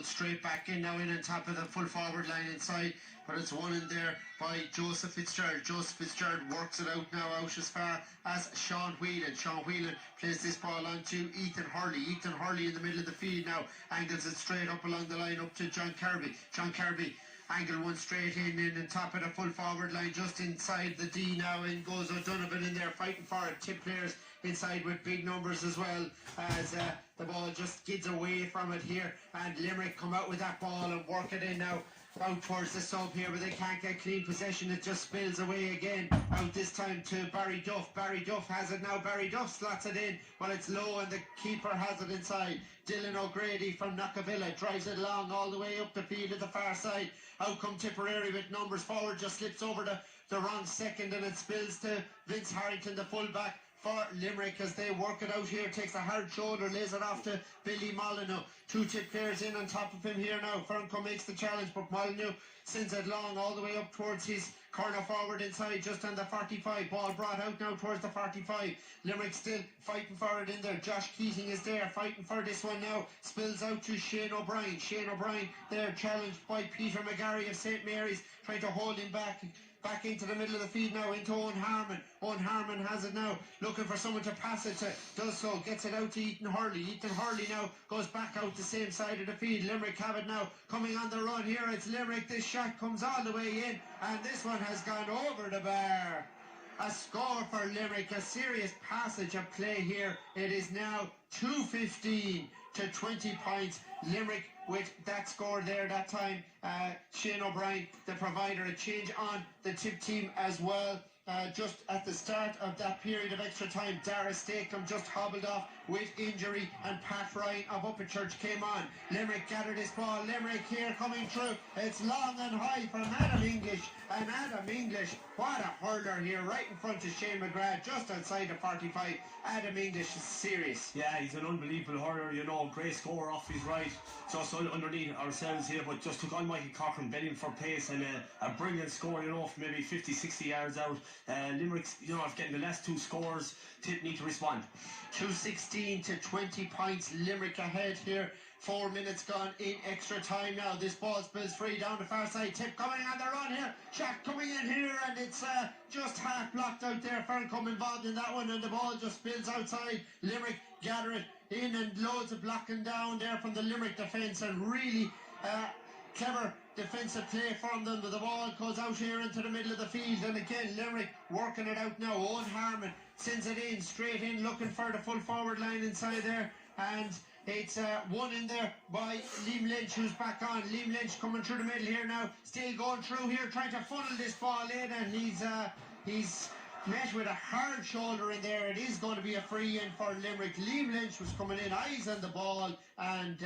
but straight back in now, in on top of the full forward line inside. But it's won in there by Joseph Fitzgerald. Joseph Fitzgerald works it out now, out as far as Sean Whelan. Sean Whelan plays this ball on to Ethan Hurley. Ethan Hurley in the middle of the field now, angles it straight up along the line up to John Kirby. John Kirby angle one straight in on top of the full forward line, just inside the D now. In goes O'Donovan in there fighting for it. Tip players inside with big numbers as well, as the ball just skids away from it here, and Limerick come out with that ball and work it in now out towards the sub here, but they can't get clean possession. It just spills away again, out this time to Barry Duff. Barry Duff has it now. Barry Duff slots it in, but it's low and the keeper has it inside. Dylan O'Grady from Knockavilla drives it along all the way up the field at the far side. Out come Tipperary with numbers forward, just slips over the wrong second, and it spills to Vince Harrington, the fullback for Limerick, as they work it out here. Takes a hard shoulder, lays it off to Billy Molyneux. Two tip players in on top of him here now. Fernco makes the challenge, but Molyneux sends it long all the way up towards his corner forward inside, just on the 45. Ball brought out now towards the 45. Limerick still fighting for it in there. Josh Keating is there fighting for this one now. Spills out to Shane O'Brien. Shane O'Brien there, challenged by Peter McGarry of St. Mary's, trying to hold him back into the middle of the field now, into Owen Harmon. Owen Harmon has it now, looking for someone to pass it to, does so, gets it out to Ethan Hurley. Ethan Hurley now goes back out the same side of the field. Limerick have it now, coming on the run here. It's Limerick. This shot comes all the way in, and this one has gone over the bar. A score for Limerick, a serious passage of play here. It is now 2-15 to 20 points. Limerick with that score there that time. Shane O'Brien, the provider, a change on the tip team as well. Just at the start of that period of extra time, Dara Stakem just hobbled off with injury, and Pat Ryan of Upperchurch came on. Limerick gathered this ball. Limerick here coming through. It's long and high from Adam English, and Adam English, what a hurler here, right in front of Shane McGrath, just outside the 45. Adam English is serious. Yeah, he's an unbelievable hurler, you know, great score off his right, just underneath ourselves here, but just took on Mikey Cochran, betting for pace, and a brilliant score, you know, from maybe 50-60 yards out. Limerick's, you know, getting the last two scores, Tip need to respond. 2-16 to 20 points, Limerick ahead here. 4 minutes gone in extra time now. This ball spills free down the far side. Tip coming on the run here. Shot coming in here, and it's just half blocked out there. Ferncombe involved in that one, and the ball just spills outside. Limerick gather it in, and loads of blocking down there from the Limerick defence, and really clever defensive play from them. But the ball goes out here into the middle of the field, and again Limerick working it out now. Owen Harmon sends it in, straight in, looking for the full forward line inside there, and it's one in there by Liam Lynch, who's back on. Liam Lynch coming through the middle here now, still going through here, trying to funnel this ball in, and he's met with a hard shoulder in there. It is going to be a free in for Limerick. Liam Lynch was coming in, eyes on the ball, and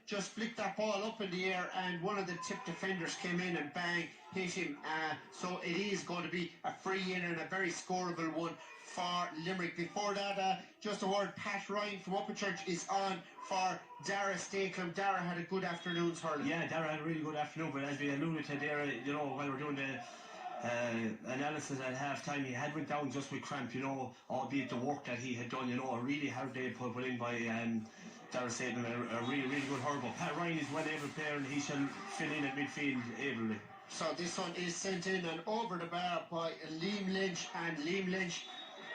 just flicked that ball up in the air, and one of the tip defenders came in and bang, hit him. So it is going to be a free in, and a very scoreable one for Limerick. Before that, just a word, Pat Ryan from Upperchurch is on for Dara Stakem. Dara had a good afternoon's hurling. Yeah, Dara had a really good afternoon, but as we alluded to there, you know, while we're doing the analysis at half time, he had went down just with cramp, you know, albeit the work that he had done, you know, a really hard day put in by Dara Stakem, a really, really good hurl. But Pat Ryan is well able player, and he shall fill in at midfield ably. So this one is sent in and over the bar by Liam Lynch, and Liam Lynch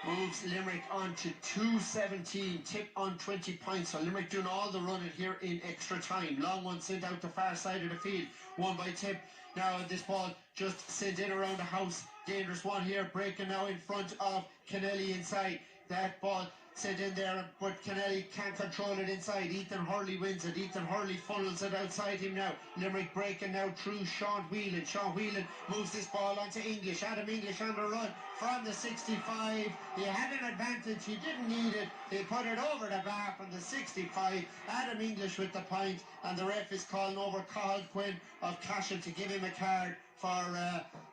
moves Limerick on to 2-17. Tip on 20 points. So Limerick doing all the running here in extra time. Long one sent out the far side of the field, won by Tip. Now this ball just sent in around the house. Dangerous one here, breaking now in front of Kennelly inside. That ball sent in there, but Kennelly can't control it inside. Ethan Hurley wins it. Ethan Hurley funnels it outside him now. Limerick breaking now through Sean Whelan. Sean Whelan moves this ball onto English. Adam English on the run from the 65. He had an advantage. He didn't need it. He put it over the bar from the 65. Adam English with the point, and the ref is calling over Cathal Quinn of Cashel to give him a card for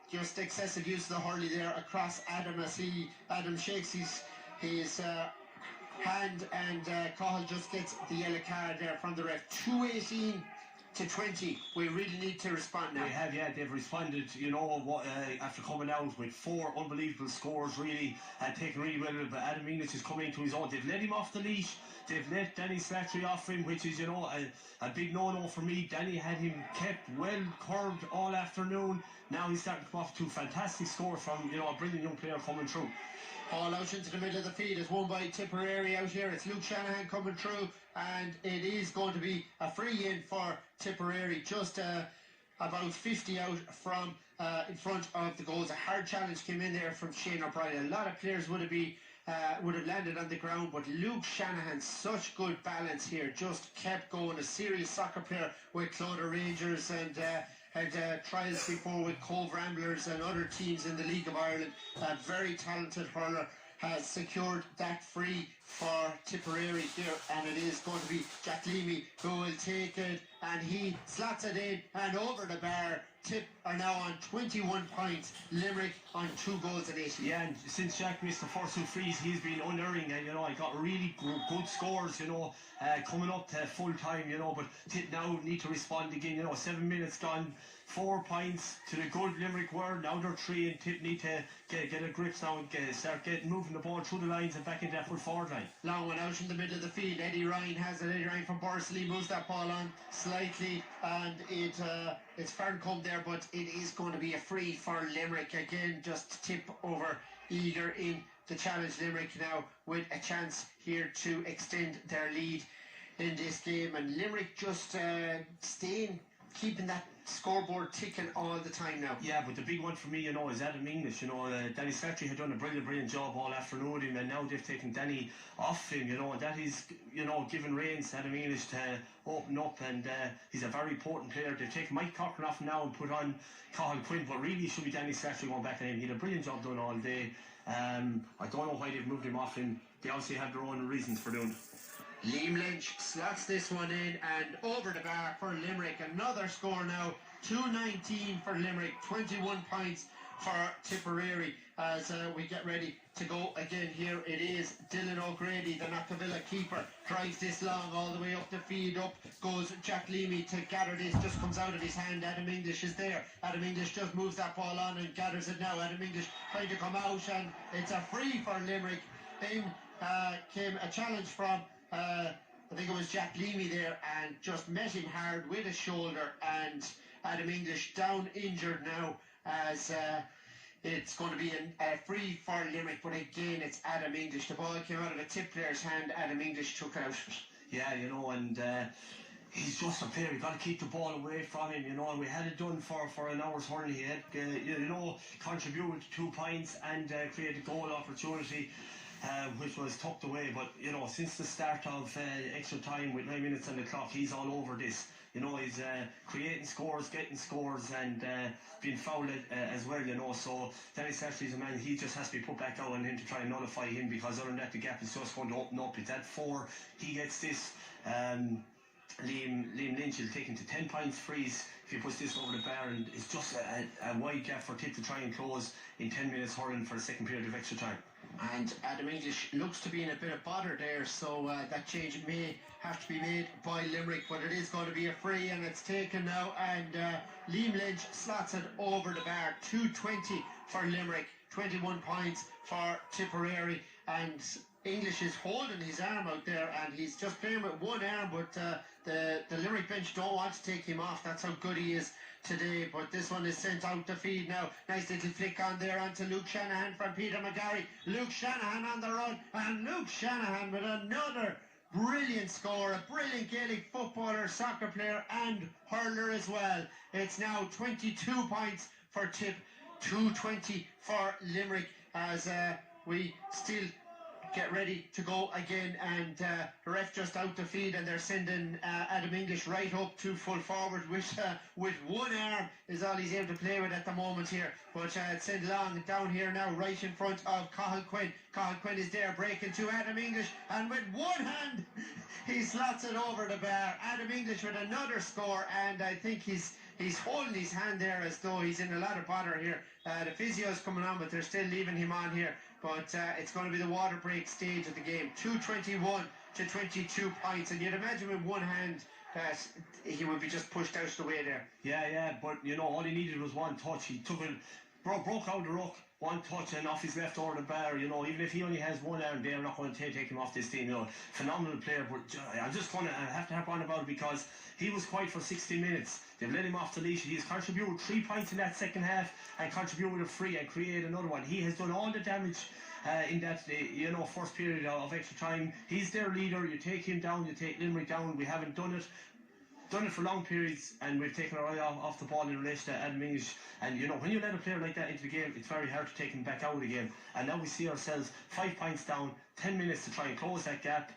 just excessive use of the hurley there across Adam, as Adam shakes his hand, and Cathal just gets the yellow card there from the ref. 2:18 to 20. We really need to respond now. They have, yeah, they've responded, you know, after coming out with 4 unbelievable scores, really, taking really well. But Adam English is coming into his own. They've let him off the leash. They've let Danny Slattery off him, which is, you know, a big no-no for me. Danny had him kept well curved all afternoon. Now he's starting to come off 2 fantastic scores from, you know, a brilliant young player coming through. All out into the middle of the field is won by Tipperary out here. It's Luke Shanahan coming through, and it is going to be a free in for Tipperary. Just about 50 out from in front of the goals. A hard challenge came in there from Shane O'Brien. A lot of players would have landed on the ground, but Luke Shanahan, such good balance here, just kept going. A serious soccer player with Clodagh Rangers and had trials before with Cove Ramblers and other teams in the League of Ireland. A very talented hurler has secured that free for Tipperary here, and it is going to be Jack Leamy who will take it, and he slots it in and over the bar. Tip are now on 21 points, Limerick on 2 goals and 8. Yeah, and since Jack missed the first 2 frees, he's been unerring, and, you know, I got really good scores, you know, coming up to full time, you know, but Tip now need to respond again, you know. 7 minutes gone, 4 points to the good Limerick were. Now they're 3, and Tip need to get a grip now and start moving the ball through the lines and back into that full forward line. Long one out in the middle of the field. Eddie Ryan has it. Eddie Ryan from Borsley moves that ball on slightly, and it's fair to come there, but it is going to be a free for Limerick. Again, just Tip over eager in the challenge. Limerick now with a chance here to extend their lead in this game, and Limerick just keeping that scoreboard ticking all the time now. Yeah, but the big one for me, you know, is Adam English. You know, Danny Slattery had done a brilliant job all afternoon, and now they've taken Danny off him, you know, and that is, you know, giving reins to Adam English to open up, and he's a very important player. They've taken Mike Cochran off now and put on Cathal Quinn, but really it should be Danny Slattery going back in. He had a brilliant job done all day. I don't know why they've moved him off him. They obviously have their own reasons for doing it. Liam Lynch slots this one in and over the bar for Limerick. Another score now, 2-19 for Limerick, 21 points for Tipperary as we get ready to go again here. It is Dylan O'Grady, the Knockavilla keeper, drives this long all the way up the field. Up goes Jack Leamy to gather this, just comes out of his hand. Adam English is there. Adam English just moves that ball on and gathers it now. Adam English trying to come out, and it's a free for Limerick. In came a challenge from I think it was Jack Leamy there, and just met him hard with his shoulder, and Adam English down injured now as it's going to be a free for Limerick, but again it's Adam English. The ball came out of the Tip player's hand. Adam English took it out. Yeah, you know, and he's just a player. We've got to keep the ball away from him, you know, and we had it done for an hour's hurling. He had, you know, contributed 2 points and created a goal opportunity, which was tucked away. But, you know, since the start of extra time with 9 minutes on the clock, he's all over this. You know, he's creating scores, getting scores, and being fouled as well, you know. So Danny Slattery's a man, he just has to be put back out on him to try and nullify him, because other than that, the gap is just going to open up. It's at 4. He gets this. Liam Lynch will take him to 10 points freeze if he puts this over the bar, and it's just a wide gap for Tip to try and close in 10 minutes hurling for the second period of extra time. And Adam English looks to be in a bit of bother there, so that change may have to be made by Limerick, but it is going to be a free, and it's taken now, and Liam Lynch slots it over the bar. 2-20 for Limerick, 21 points for Tipperary, and English is holding his arm out there, and he's just playing with one arm, but the Limerick bench don't want to take him off. That's how good he is today. But this one is sent out to feed now. Nice little flick on there onto Luke Shanahan from Peter McGarry. Luke Shanahan on the run, and Luke Shanahan with another brilliant score. A brilliant Gaelic footballer, soccer player and hurler as well. It's now 22 points for Tip, 2-20 for Limerick, as we still get ready to go again, and the ref just out the feed, and they're sending Adam English right up to full forward, which with one arm is all he's able to play with at the moment here. But it's sent long down here now, right in front of Cathal Quinn. Cathal Quinn is there, breaking to Adam English, and with one hand he slots it over the bar. Adam English with another score, and I think he's holding his hand there as though he's in a lot of bother here. The physio's coming on, but they're still leaving him on here. But it's going to be the water break stage of the game. 2-21 to 22 points. And you'd imagine with one hand that he would be just pushed out of the way there. Yeah, but you know, all he needed was one touch. He took it, broke out the ruck, one touch and off his left over the bar. You know, even if he only has one arm, they're not going to take him off this team. You know, phenomenal player. But I'm just going to have to harp on about it because he was quiet for 60 minutes. They've let him off the leash. He's contributed 3 points in that second half and contributed a free and created another one. He has done all the damage in that first period of extra time. He's their leader. You take him down, you take Limerick down. We haven't done it for long periods, and we've taken our eye off the ball in relation to Adam English. And you know, when you let a player like that into the game, it's very hard to take him back out of the game. And now we see ourselves 5 points down, 10 minutes to try and close that gap,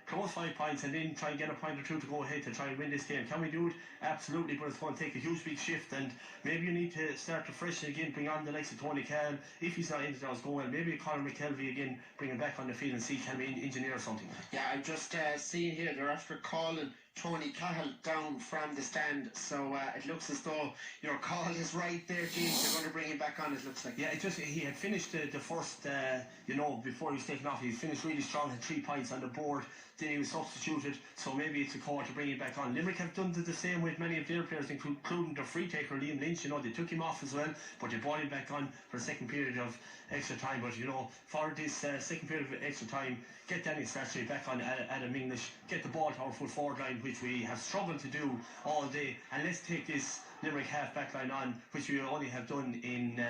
close 5 points, and then try and get a point or two to go ahead to try and win this game. Can we do it? Absolutely, but it's going to take a huge big shift, and maybe you need to start to freshen again, bring on the likes of Tony Khan. If he's not into those going, maybe Conor McKelvey again, bring him back on the field and see can we engineer something. Yeah, I'm just seeing here they're after calling Tony Cahill down from the stand, so it looks as though your call is right there, James. They're going to bring him back on, it looks like. Yeah, he had finished the first, before he was taken off, he finished really strong, had 3 points on the board, then he was substituted, so maybe it's a call to bring him back on. Limerick have done the same with many of their players, including their free taker Liam Lynch. You know, they took him off as well, but they brought him back on for a second period of extra time. But you know, for this second period of extra time, get Danny Stratchley back on Adam English, get the ball to our full forward line, which we have struggled to do all day, and let's take this Limerick half back line on, which we only have done in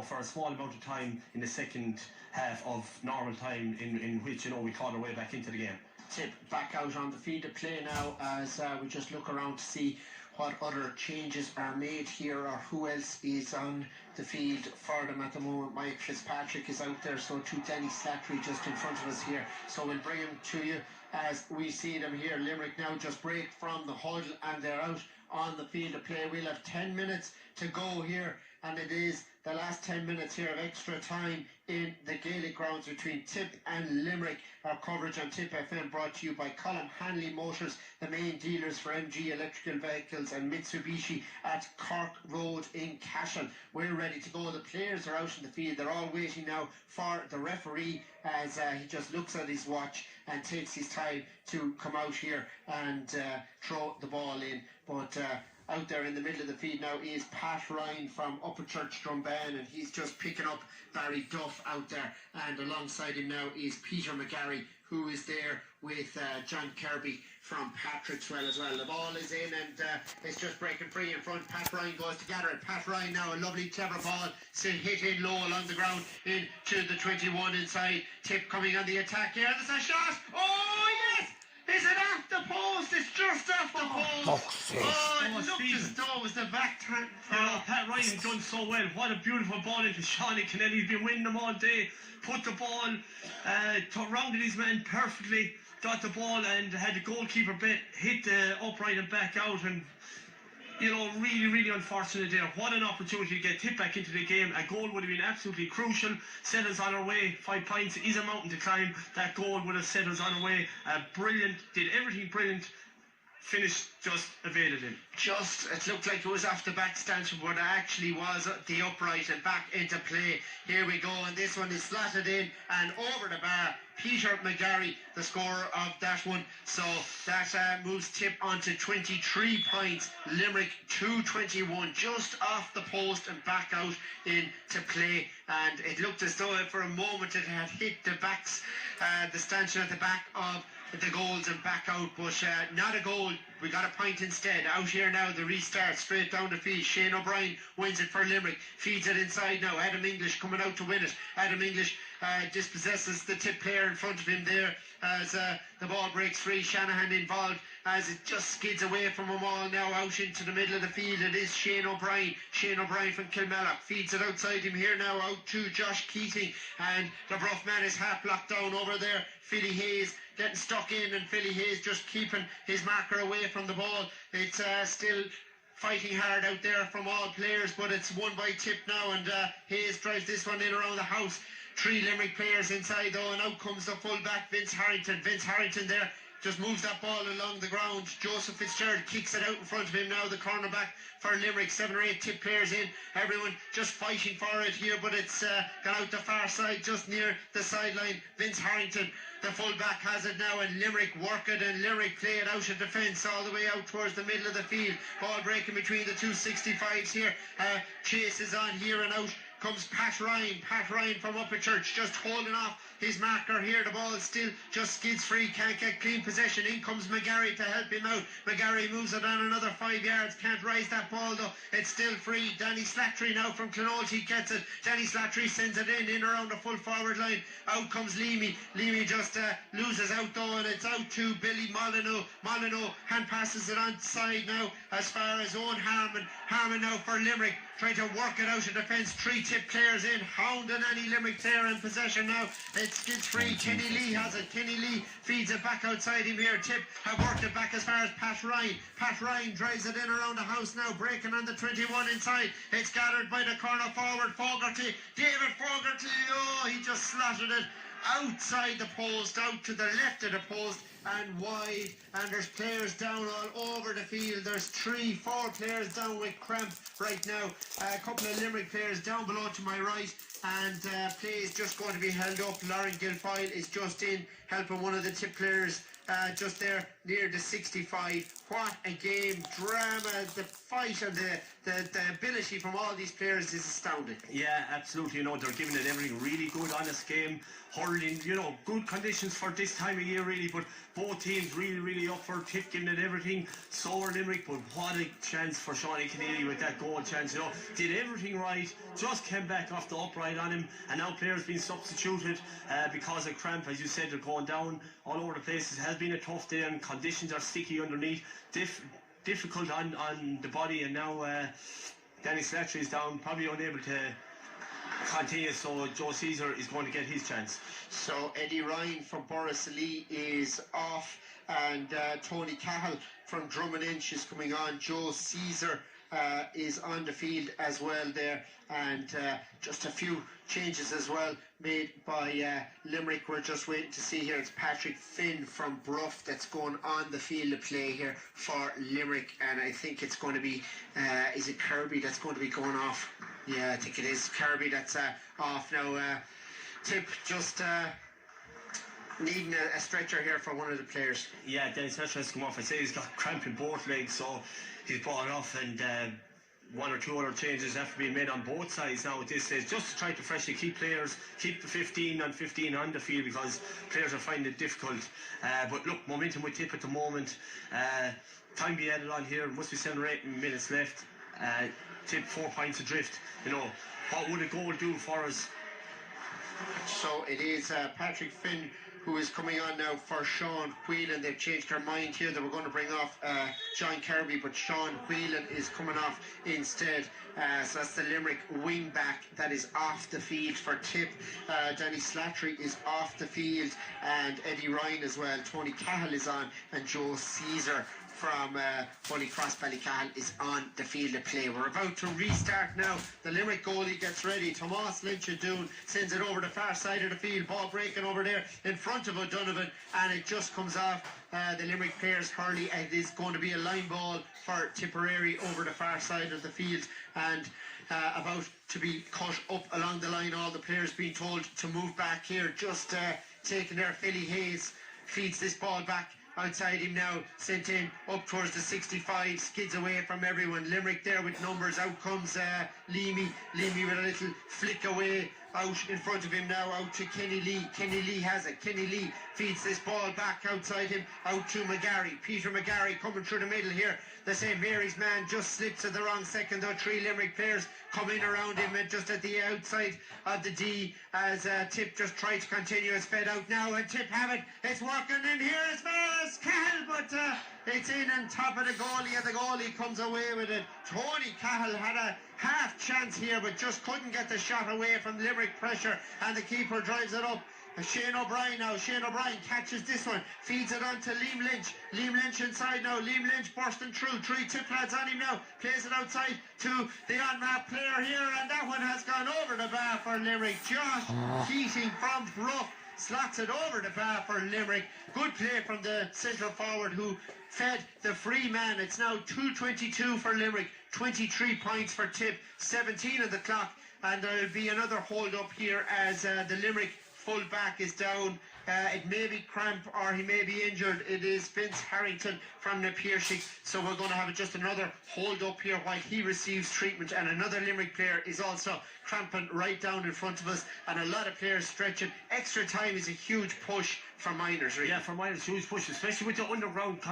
for a small amount of time in the second half of normal time, in which we caught our way back into the game. Tip back out on the field of play now as we just look around to see what other changes are made here or who else is on the field for them at the moment. Mike Fitzpatrick is out there, so to Danny Slattery just in front of us here, so we'll bring him to you as we see them here. Limerick now just break from the huddle and they're out on the field of play. We'll have 10 minutes to go here, and it is the last 10 minutes here of extra time in the Gaelic grounds between Tip and Limerick. Our coverage on Tip FM brought to you by Colin Hanley Motors, the main dealers for MG electrical vehicles and Mitsubishi at Cork Road in Cashel. We're ready to go. The players are out in the field. They're all waiting now for the referee as he just looks at his watch and takes his time to come out here and throw the ball in. But out there in the middle of the field now is Pat Ryan from Upperchurch Drumban, and he's just picking up Barry Duff out there, and alongside him now is Peter McGarry, who is there with John Kirby from Patrickswell as well. The ball is in and it's just breaking free in front. Pat Ryan goes to gather it. Pat Ryan now, a lovely clever ball, still hit in low along the ground into the 21 inside. Tip coming on the attack here. There's a shot. Oh yes! Is it off the post? It's just off the post. It looked as though it was the back turn. Pat Ryan done so well. What a beautiful ball into Sean Kennelly. He's been winning them all day. Put the ball, rounded his man perfectly, got the ball and had the goalkeeper hit the upright and back out, and really, really unfortunate there. What an opportunity to get Tip back into the game. A goal would have been absolutely crucial, set us on our way. 5 points is a mountain to climb. That goal would have set us on our way. Brilliant, did everything brilliant. Finished, just evaded him. It looked like it was off the back stanchion, but it actually was the upright and back into play. Here we go, and this one is slotted in and over the bar. Peter McGarry, the scorer of that one. So that moves Tip on to 23 points. Limerick 221, just off the post and back out into play. And it looked as though for a moment it had hit the backs, the stanchion at the back of the goals and back out, but not a goal. We got a point instead. Out here now, the restart straight down the field. Shane O'Brien wins it for Limerick, feeds it inside now. Adam English coming out to win it. Adam English dispossesses the Tip player in front of him there as the ball breaks free. Shanahan involved as it just skids away from them all now out into the middle of the field. It is Shane O'Brien. Shane O'Brien from Kilmallock feeds it outside him here now out to Josh Keating, and the rough man is half blocked down over there. Philly Hayes getting stuck in, and Philly Hayes just keeping his marker away from the ball. It's still fighting hard out there from all players, but it's won by Tip now, and Hayes drives this one in around the house. 3 Limerick players inside though, and out comes the full-back Vince Harrington. Vince Harrington there just moves that ball along the ground. Joseph Fitzgerald kicks it out in front of him now. The cornerback for Limerick, 7 or 8 tip players in. Everyone just fighting for it here, but it's gone out the far side, just near the sideline. Vince Harrington, the fullback, has it now, and Limerick work it, and Limerick play it out of defence all the way out towards the middle of the field. Ball breaking between the two 65s here. Chase is on here, and out comes Pat Ryan. Pat Ryan from Upperchurch, just holding off his marker here. The ball still just skids free, can't get clean possession. In comes McGarry to help him out. McGarry moves it on another 5 yards, can't rise that ball though. It's still free. Danny Slattery now from Clonolty gets it. Danny Slattery sends it in around the full forward line. Out comes Leamy. Leamy just loses out though, and it's out to Billy Molyneux. Molyneux hand passes it on side now as far as Owen Harmon. Harmon now for Limerick, trying to work it out of defence. 3 tip players in, hounding any Limerick player in possession now. It skids free. Kenny Lee has it. Kenny Lee feeds it back outside him here. Tip have worked it back as far as Pat Ryan. Pat Ryan drives it in around the house now, breaking on the 21 inside. It's gathered by the corner forward, Fogarty. David Fogarty, oh, he just slotted it outside the post, out to the left of the post and wide, and there's players down all over the field. There's 3, 4 players down with cramp right now. A couple of Limerick players down below to my right, and play is just going to be held up. Lauren Guilfoyle is just in helping one of the tip players just there near the 65. What a game, drama, the fight and the ability from all these players is astounding. Yeah, absolutely. You know, they're giving it everything. Really good, honest game. Hurling, you know, good conditions for this time of year really, but both teams really up for Tip, giving it everything. So are Limerick, but what a chance for Seanie Keneally with that goal chance, you know. Did everything right, just came back off the upright on him, and now players being substituted because of cramp. As you said, they're going down all over the place. It has been a tough day, and conditions are sticky underneath. Difficult on the body, and now Danny Slattery is down, probably unable to continue, so Joe Caesar is going to get his chance. So Eddie Ryan from Borrisoleigh is off, and Tony Cahill from Drummond is coming on. Joe Caesar is on the field as well there, and just a few changes as well made by Limerick. We're just waiting to see here. It's Patrick Finn from Bruff that's going on the field of play here for Limerick, and I think it's going to be is it Kirby that's going to be going off? Yeah, I think it is Kirby that's off now. Tip just needing a stretcher here for one of the players. Yeah, Danny Slattery has come off. I say he's got cramp in both legs, so he's brought it off, and 1 or 2 other changes have to be made on both sides now at this stage, just to try to freshly keep players, keep the 15 on the field, because players are finding it difficult. But look, momentum with Tip at the moment. Time be added on here, must be 7 or 8 minutes left. Tip 4 points adrift. You know, what would a goal do for us? So it is Patrick Finn who is coming on now for Sean Whelan. They've changed their mind here. They were going to bring off John Kirby, but Sean Whelan is coming off instead. So that's the Limerick wing back that is off the field for Tip. Danny Slattery is off the field, and Eddie Ryan as well. Tony Cahill is on, and Joe Caesar from Holy Cross Ballycahill is on the field of play. We're about to restart now. The Limerick goalie gets ready. Tomas Lynch-Doon sends it over the far side of the field. Ball breaking over there in front of O'Donovan, and it just comes off the Limerick players' hurley. It is going to be a line ball for Tipperary over the far side of the field, and about to be cut up along the line. All the players being told to move back here. Just taking there. Philly Hayes feeds this ball back outside him now, sent in up towards the 65, skids away from everyone. Limerick there with numbers. Out comes Leamy with a little flick away out in front of him now, out to Kenny Lee. Kenny Lee has it. Kenny Lee feeds this ball back outside him, out to McGarry. Peter McGarry coming through the middle here. The St. Mary's man just slips at the wrong second though. 3 Limerick players coming around him and just at the outside of the D as Tip just tried to continue. It's fed out now, and Tip have it. It's working in here as far as Cahill, but it's in on top of the goalie, and the goalie comes away with it. Tony Cahill had a half chance here, but just couldn't get the shot away from Limerick pressure, and the keeper drives it up. Shane O'Brien now. Shane O'Brien catches this one, feeds it on to Liam Lynch. Liam Lynch inside now. Liam Lynch bursting through. 3 tip lads on him now. Plays it outside to the on-map player here, and that one has gone over the bar for Limerick. Josh Keating from Bruff slots it over the bar for Limerick. Good play from the centre forward who fed the free man. It's now 2:22 for Limerick, 23 points for Tip, 17 on the clock, and there'll be another hold up here as the Limerick full back is down. It may be cramp or he may be injured. It is Vince Harrington from the Piercy. So we're going to have just another hold up here while he receives treatment, and another Limerick player is also cramping right down in front of us, and a lot of players stretching. Extra time is a huge push for minors, really. Yeah, for minors, huge push, especially with the underground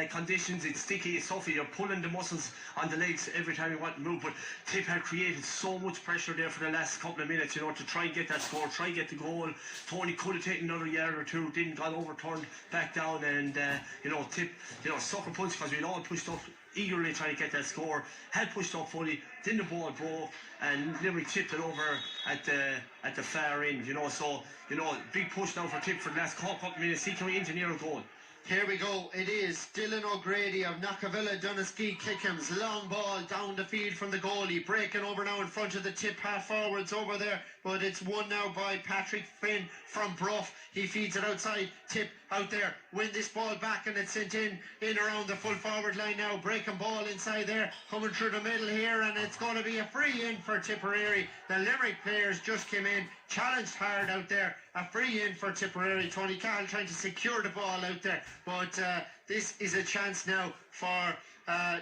conditions. It's sticky, it's tough. You're pulling the muscles on the legs every time you want to move. But Tip had created so much pressure there for the last couple of minutes, you know, to try and get that score, try and get the goal. Tony could have taken another yard or two, didn't, got overturned back down, and you know, Tip, you know, sucker punch, because we'd all pushed up eagerly trying to get that score. Had pushed up fully, then the ball broke, and Limerick tipped it over at the far end, you know. So, you know, big push now for Tip for the last couple of minutes. See, can we engineer a goal? Here we go. It is Dylan O'Grady of Knockavilla Doneski Kickham's long ball down the field from the goalie, breaking over now in front of the Tip half forwards over there, but it's won now by Patrick Finn from Bruff. He feeds it outside. Tip out there, win this ball back, and it's sent in around the full forward line now. Breaking ball inside there, coming through the middle here, and it's going to be a free in for Tipperary. The Limerick players just came in, challenged hard out there. A free in for Tipperary. Tony Cahill trying to secure the ball out there, but this is a chance now for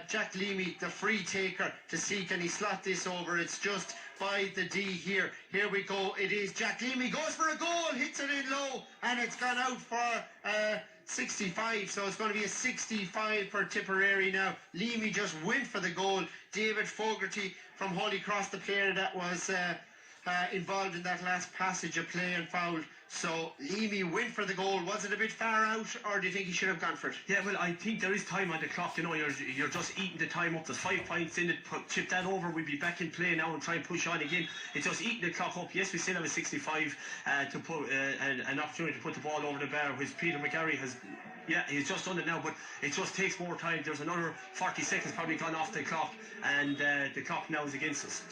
Jack Leamy, the free taker, to see can he slot this over. It's just by the D here. Here we go. It is Jack Leamy, goes for a goal, hits it in low, and it's gone out for 65, so it's going to be a 65 for Tipperary now. Leamy just went for the goal. David Fogarty from Holy Cross, the player that was involved in that last passage of play and foul. So Leamy went for the goal. Was it a bit far out, or do you think he should have gone for it? Yeah, well, I think there is time on the clock. You know, you're just eating the time up. There's 5 points in it. Chip that over. We'll be back in play now and try and push on again. It's just eating the clock up. Yes, we still have a 65 to put an opportunity to put the ball over the bar, which Peter McGarry has. Yeah, he's just done it now, but it just takes more time. There's another 40 seconds probably gone off the clock, and the clock now is against us.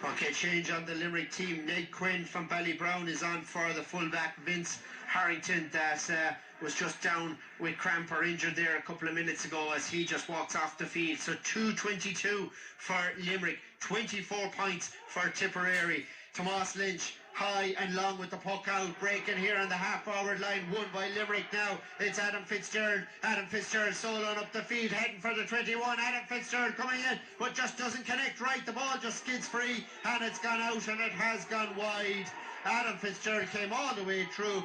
Okay, change on the Limerick team. Ned Quinn from Ballybrown is on for the fullback. Vince Harrington, that was just down with cramp or injured there a couple of minutes ago, as he just walks off the field. So 2:22 for Limerick, 24 points for Tipperary. Tomas Lynch high and long with the puck out, breaking here on the half forward line, won by Limerick now. It's Adam Fitzgerald soloing up the field, heading for the 21. Adam Fitzgerald coming in, but just doesn't connect right. The ball just skids free, and it's gone out, and it has gone wide. Adam Fitzgerald came all the way through,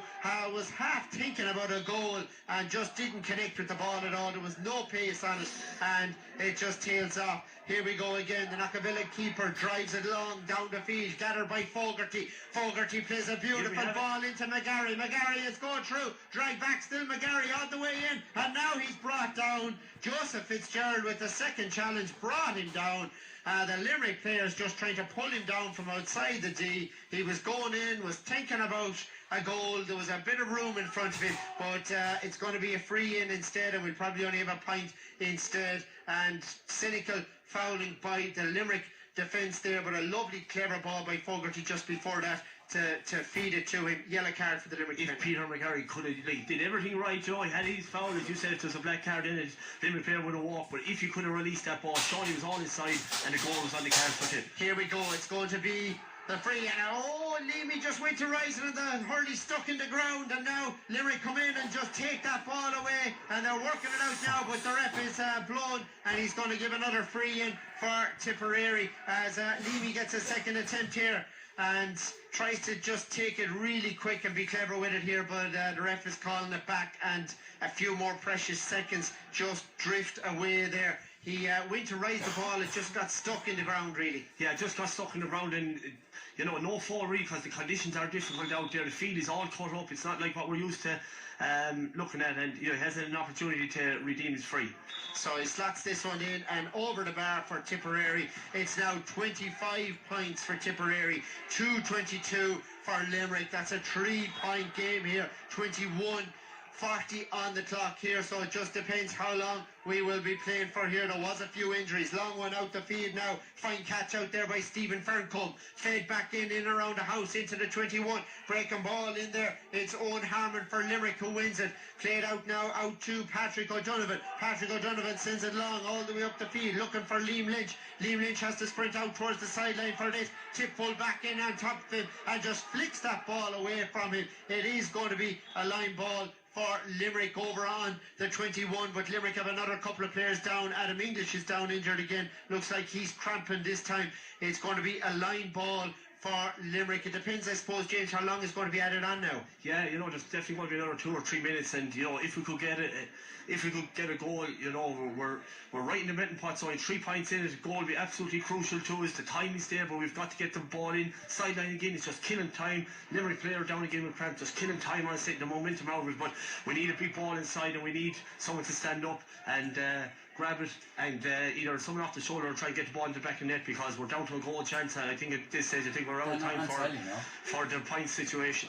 was half thinking about a goal and just didn't connect with the ball at all. There was no pace on it, and it just tails off. Here we go again. The Knockavilla keeper drives it long down the field, gathered by Fogarty. Fogarty plays a beautiful ball into McGarry. McGarry is going through, drag back still McGarry all the way in, and now he's brought down. Joseph Fitzgerald with the second challenge brought him down. The Limerick players just trying to pull him down from outside the D. He was going in, was thinking about a goal. There was a bit of room in front of him, but it's going to be a free in instead, and we'll probably only have a point instead. And cynical fouling by the Limerick defence there, but a lovely clever ball by Fogarty just before that to feed it to him. Yellow card for the Limerick defence. If Peter McGarry could have did everything right, you know, he had his foul, as you said, if there's a black card in it, Limerick player would have walked, but if you could have released that ball, Shawnee was on his side and the goal was on the card for him. Here we go. It's going to be the free, and Leamy just went to rise, and the hurley stuck in the ground, and now Limerick come in and just take that ball away, and they're working it out now, but the ref is blown, and he's going to give another free in for Tipperary as Leamy gets a second attempt here and tries to just take it really quick and be clever with it here, but the ref is calling it back, and a few more precious seconds just drift away there. He went to raise the ball, it just got stuck in the ground, really. Yeah, it just got stuck in the ground, and you know, no fall really, because the conditions are difficult out there. The field is all cut up. It's not like what we're used to looking at, and you know, he has an opportunity to redeem his free. So he slots this one in and over the bar for Tipperary. It's now 25 points for Tipperary, 2:22 for Limerick. That's a 3-point game here. 21 40 on the clock here, so it just depends how long we will be playing for here. There was a few injuries. Long one out the field now. Fine catch out there by Stephen Ferncombe. Fed back in around the house into the 21. Breaking ball in there. It's Owen Harmon for Limerick who wins it. Played out now out to Patrick O'Donovan. Patrick O'Donovan sends it long all the way up the field looking for Liam Lynch. Liam Lynch has to sprint out towards the sideline for this. Tip pull back in on top of him and just flicks that ball away from him. It is going to be a line ball for Limerick over on the 21, but Limerick have another couple of players down. Adam English is down injured again. Looks like he's cramping this time. It's going to be a line ball for Limerick. It depends, I suppose, James, how long is going to be added on now. Yeah, you know, there's definitely going to be another 2 or 3 minutes, and you know, if we could get a goal, you know, we're right in the melting pot. So 3 points in it, the goal will be absolutely crucial to us. The time is there, but we've got to get the ball in. Sideline again, it's just killing time. Limerick player down again with cramp, just killing time on the momentum out of it. But we need a big ball inside, and we need someone to stand up and grab it and either someone off the shoulder or try and get the ball in the back of the net, because we're down to a goal chance, and I think at this stage we're out of time for the point situation.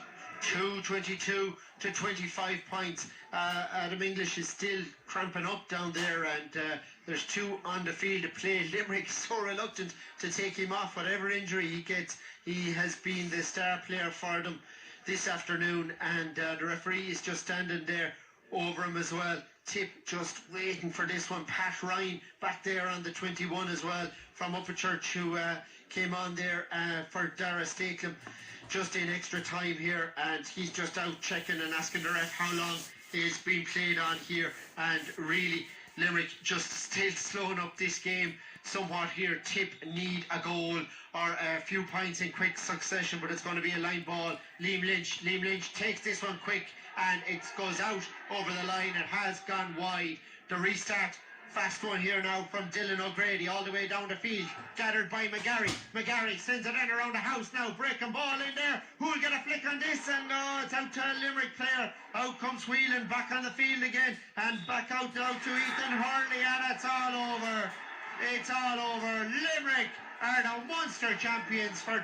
22 to 25 points. Adam English is still cramping up down there, and there's 2 on the field to play. Limerick is so reluctant to take him off. Whatever injury he gets, he has been the star player for them this afternoon, and the referee is just standing there over him as well. Tip just waiting for this one. Pat Ryan back there on the 21 as well from Upperchurch, who came on there for Dara Stakelum just in extra time here, and he's just out checking and asking the ref how long is being played on here. And really, Limerick just still slowing up this game somewhat here. Tip need a goal or a few points in quick succession, but it's going to be a line ball. Liam Lynch takes this one quick, and it goes out over the line. It has gone wide. The restart, fast one here now from Dylan O'Grady all the way down the field, gathered by McGarry. McGarry sends it in around the house now, breaking ball in there. Who'll get a flick on this? And it's out to a Limerick player. Out comes Whelan back on the field again, and back out now to Ethan Hurley, and it's all over. It's all over. Limerick are the monster champions for